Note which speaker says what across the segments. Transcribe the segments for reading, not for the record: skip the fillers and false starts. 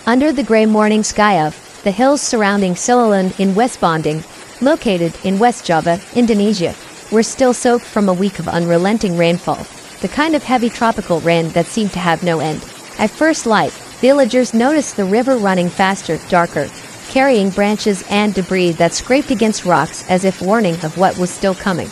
Speaker 1: Under the gray morning sky of the hills surrounding Cililin in West Bandung, located in West Java, Indonesia, were still soaked from a week of unrelenting rainfall, the kind of heavy tropical rain that seemed to have no end. At first light, villagers noticed the river running faster, darker, carrying branches and debris that scraped against rocks as if warning of what was still coming.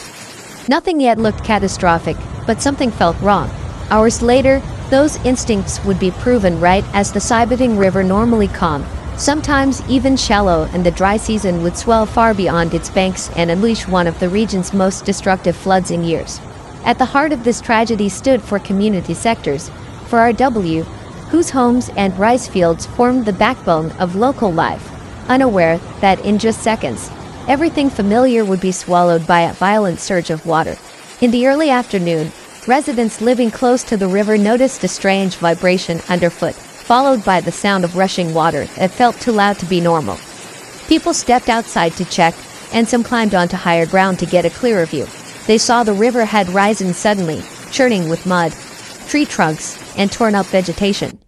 Speaker 1: Nothing yet looked catastrophic, but something felt wrong. Hours later, those instincts would be proven right as the Cibitung River, normally calm, sometimes even shallow, and the dry season would swell far beyond its banks and unleash one of the region's most destructive floods in years. At the heart of this tragedy stood four community sectors, for RW, whose homes and rice fields formed the backbone of local life, unaware that in just seconds, everything familiar would be swallowed by a violent surge of water. In the early afternoon, residents living close to the river noticed a strange vibration underfoot, followed by the sound of rushing water that felt too loud to be normal. People stepped outside to check, and some climbed onto higher ground to get a clearer view. They saw the river had risen suddenly, churning with mud, tree trunks, and torn-up vegetation.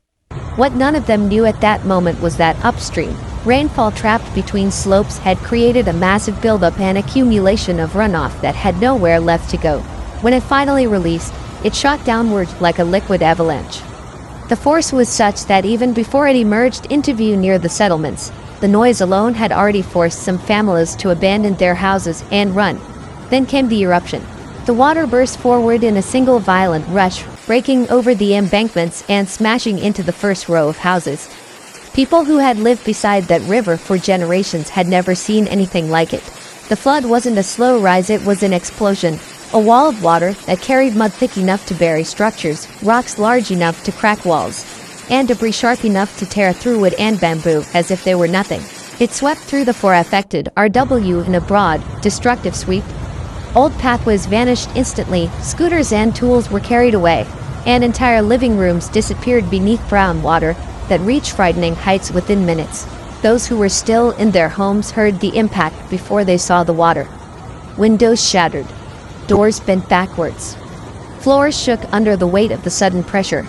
Speaker 1: What none of them knew at that moment was that upstream, rainfall trapped between slopes had created a massive buildup and accumulation of runoff that had nowhere left to go. When it finally released, it shot downward like a liquid avalanche. The force was such that even before it emerged into view near the settlements, the noise alone had already forced some families to abandon their houses and run. Then came the eruption. The water burst forward in a single violent rush, breaking over the embankments and smashing into the first row of houses. People who had lived beside that river for generations had never seen anything like it. The flood wasn't a slow rise, it was an explosion. A wall of water that carried mud thick enough to bury structures, rocks large enough to crack walls, and debris sharp enough to tear through wood and bamboo as if they were nothing. It swept through the four affected RW in a broad, destructive sweep. Old pathways vanished instantly, scooters and tools were carried away, and entire living rooms disappeared beneath brown water that reached frightening heights within minutes. Those who were still in their homes heard the impact before they saw the water. Windows shattered. Doors bent backwards. Floors shook under the weight of the sudden pressure.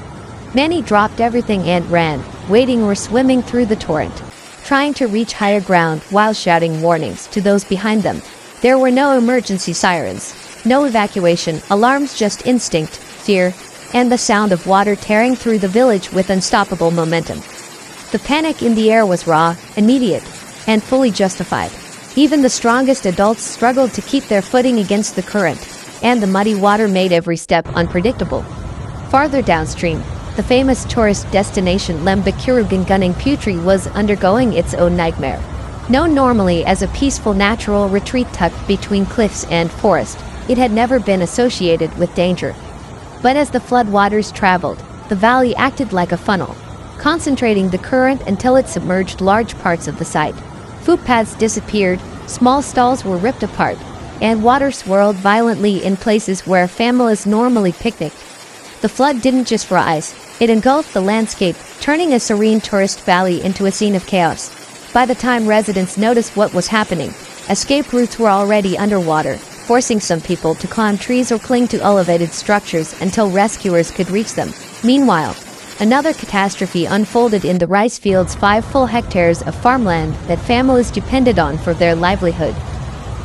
Speaker 1: Many dropped everything and ran, wading or swimming through the torrent, trying to reach higher ground while shouting warnings to those behind them. There were no emergency sirens, no evacuation alarms, just instinct, fear, and the sound of water tearing through the village with unstoppable momentum. The panic in the air was raw, immediate, and fully justified. Even the strongest adults struggled to keep their footing against the current, and the muddy water made every step unpredictable. Farther downstream, the famous tourist destination Gunung Putri was undergoing its own nightmare. Known normally as a peaceful natural retreat tucked between cliffs and forest, it had never been associated with danger. But as the flood waters traveled, the valley acted like a funnel, concentrating the current until it submerged large parts of the site. Footpaths disappeared, small stalls were ripped apart, and water swirled violently in places where families normally picnicked. The flood didn't just rise, it engulfed the landscape, turning a serene tourist valley into a scene of chaos. By the time residents noticed what was happening, escape routes were already underwater, forcing some people to climb trees or cling to elevated structures until rescuers could reach them. Meanwhile, another catastrophe unfolded in the rice fields, 5 full hectares of farmland that families depended on for their livelihood.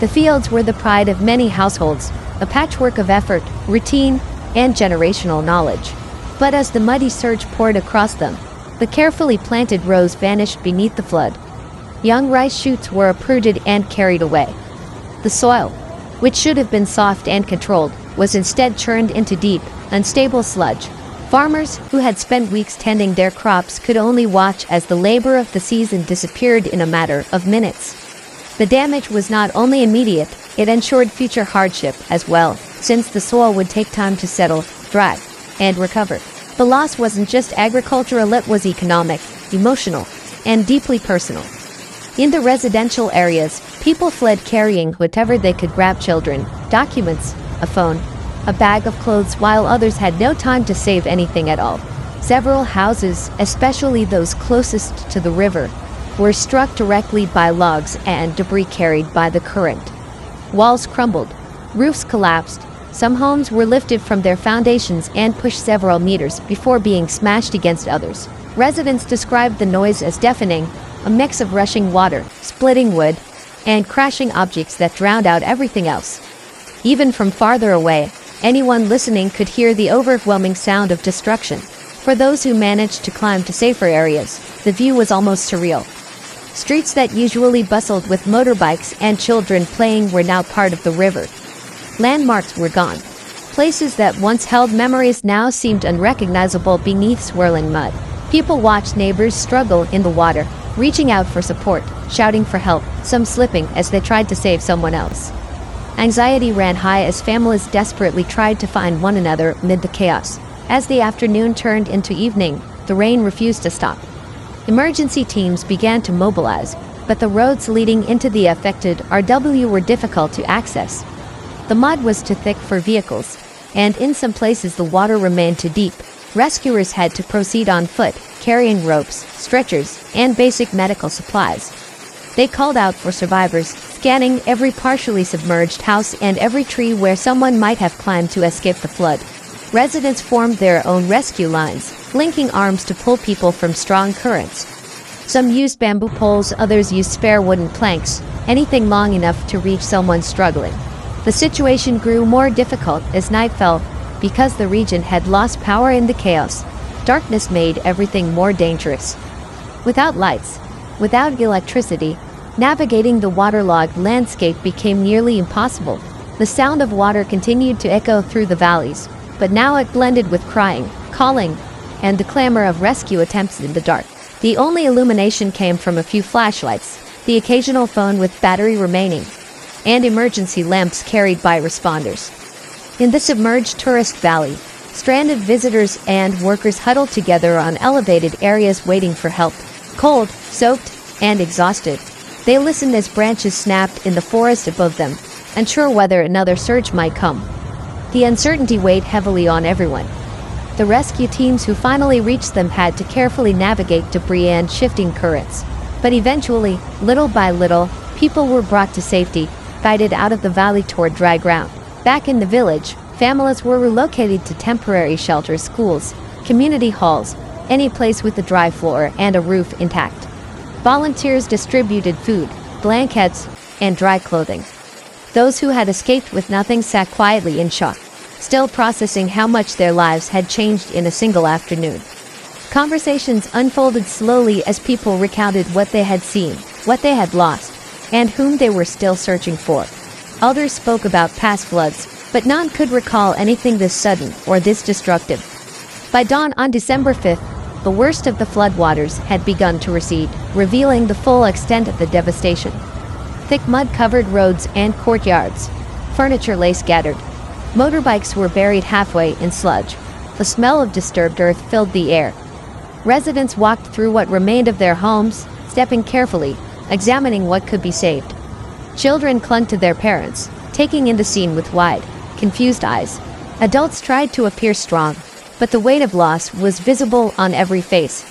Speaker 1: The fields were the pride of many households, a patchwork of effort, routine, and generational knowledge. But as the muddy surge poured across them, the carefully planted rows vanished beneath the flood. Young rice shoots were uprooted and carried away. The soil, which should have been soft and controlled, was instead churned into deep, unstable sludge. Farmers, who had spent weeks tending their crops, could only watch as the labor of the season disappeared in a matter of minutes. The damage was not only immediate, it ensured future hardship as well, since the soil would take time to settle, dry, and recover. The loss wasn't just agricultural, it was economic, emotional, and deeply personal. In the residential areas, people fled carrying whatever they could grab: children, documents, a phone, a bag of clothes, while others had no time to save anything at all. Several houses, especially those closest to the river, were struck directly by logs and debris carried by the current. Walls crumbled, roofs collapsed, some homes were lifted from their foundations and pushed several meters before being smashed against others. Residents described the noise as deafening, a mix of rushing water, splitting wood, and crashing objects that drowned out everything else. Even from farther away, anyone listening could hear the overwhelming sound of destruction. For those who managed to climb to safer areas, the view was almost surreal. Streets that usually bustled with motorbikes and children playing were now part of the river. Landmarks were gone. Places that once held memories now seemed unrecognizable beneath swirling mud. People watched neighbors struggle in the water, reaching out for support, shouting for help, some slipping as they tried to save someone else. Anxiety ran high as families desperately tried to find one another amid the chaos. As the afternoon turned into evening, the rain refused to stop. Emergency teams began to mobilize, but the roads leading into the affected RW were difficult to access. The mud was too thick for vehicles, and in some places the water remained too deep. Rescuers had to proceed on foot, carrying ropes, stretchers, and basic medical supplies. They called out for survivors, scanning every partially submerged house and every tree where someone might have climbed to escape the flood. Residents formed their own rescue lines, linking arms to pull people from strong currents. Some used bamboo poles, others used spare wooden planks, anything long enough to reach someone struggling. The situation grew more difficult as night fell, because the region had lost power in the chaos. Darkness made everything more dangerous. Without lights, without electricity, navigating the waterlogged landscape became nearly impossible. The sound of water continued to echo through the valleys, but now it blended with crying, calling, and the clamor of rescue attempts in the dark. The only illumination came from a few flashlights, the occasional phone with battery remaining, and emergency lamps carried by responders. In the submerged tourist valley, stranded visitors and workers huddled together on elevated areas waiting for help. Cold, soaked, and exhausted, they listened as branches snapped in the forest above them, unsure whether another surge might come. The uncertainty weighed heavily on everyone. The rescue teams who finally reached them had to carefully navigate debris and shifting currents. But eventually, little by little, people were brought to safety, guided out of the valley toward dry ground. Back in the village, families were relocated to temporary shelters, schools, community halls, any place with a dry floor and a roof intact. Volunteers distributed food, blankets, and dry clothing. Those who had escaped with nothing sat quietly in shock, still processing how much their lives had changed in a single afternoon. Conversations unfolded slowly as people recounted what they had seen, what they had lost, and whom they were still searching for. Others spoke about past floods, but none could recall anything this sudden or this destructive. By dawn on December 5th, the worst of the floodwaters had begun to recede, revealing the full extent of the devastation. Thick mud-covered roads and courtyards, furniture lay scattered. Motorbikes were buried halfway in sludge. The smell of disturbed earth filled the air. Residents walked through what remained of their homes, stepping carefully, examining what could be saved. Children clung to their parents, taking in the scene with wide, confused eyes. Adults tried to appear strong, but the weight of loss was visible on every face.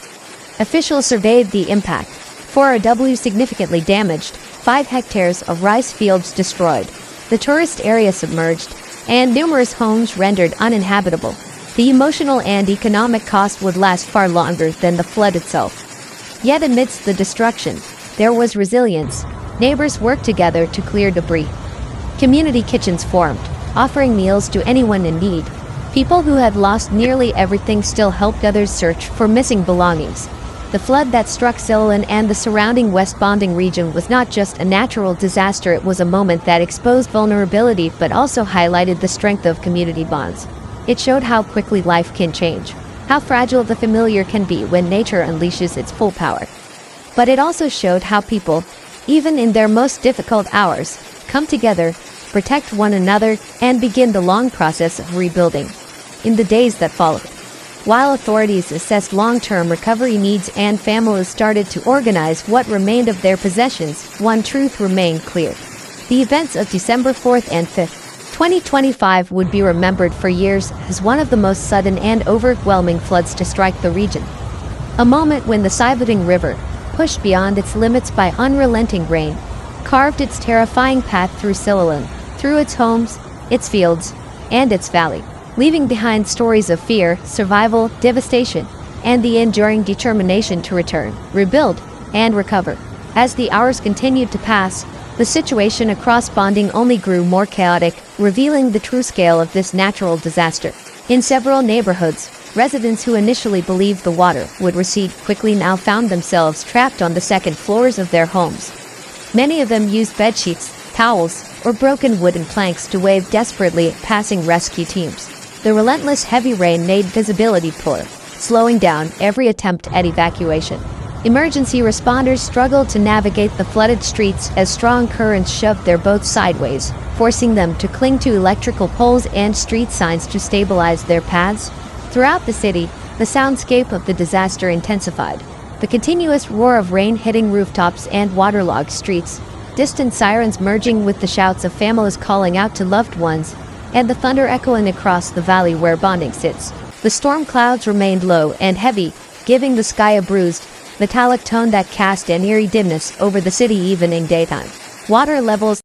Speaker 1: Officials surveyed the impact. 4RW significantly damaged, 5 hectares of rice fields destroyed, the tourist area submerged, and numerous homes rendered uninhabitable. The emotional and economic cost would last far longer than the flood itself. Yet amidst the destruction, there was resilience. Neighbors worked together to clear debris. Community kitchens formed, offering meals to anyone in need. People who had lost nearly everything still helped others search for missing belongings. The flood that struck Cililin and the surrounding West Bandung region was not just a natural disaster, it was a moment that exposed vulnerability but also highlighted the strength of community bonds. It showed how quickly life can change, how fragile the familiar can be when nature unleashes its full power. But it also showed how people, even in their most difficult hours, come together, protect one another, and begin the long process of rebuilding. In the days that followed, while authorities assessed long-term recovery needs and families started to organize what remained of their possessions, one truth remained clear. The events of December 4th and 5th, 2025 would be remembered for years as one of the most sudden and overwhelming floods to strike the region. A moment when the Cibitung River, pushed beyond its limits by unrelenting rain, carved its terrifying path through Cililin, through its homes, its fields, and its valley, leaving behind stories of fear, survival, devastation, and the enduring determination to return, rebuild, and recover. As the hours continued to pass, the situation across Bandung only grew more chaotic, revealing the true scale of this natural disaster. In several neighborhoods, residents who initially believed the water would recede quickly now found themselves trapped on the second floors of their homes. Many of them used bedsheets, towels, or broken wooden planks to wave desperately at passing rescue teams. The relentless heavy rain made visibility poor, slowing down every attempt at evacuation. Emergency responders struggled to navigate the flooded streets as strong currents shoved their boats sideways, forcing them to cling to electrical poles and street signs to stabilize their paths. Throughout the city, the soundscape of the disaster intensified. The continuous roar of rain hitting rooftops and waterlogged streets, distant sirens merging with the shouts of families calling out to loved ones, and the thunder echoing across the valley where Bandung sits. The storm clouds remained low and heavy, giving the sky a bruised, metallic tone that cast an eerie dimness over the city even in daytime. Water levels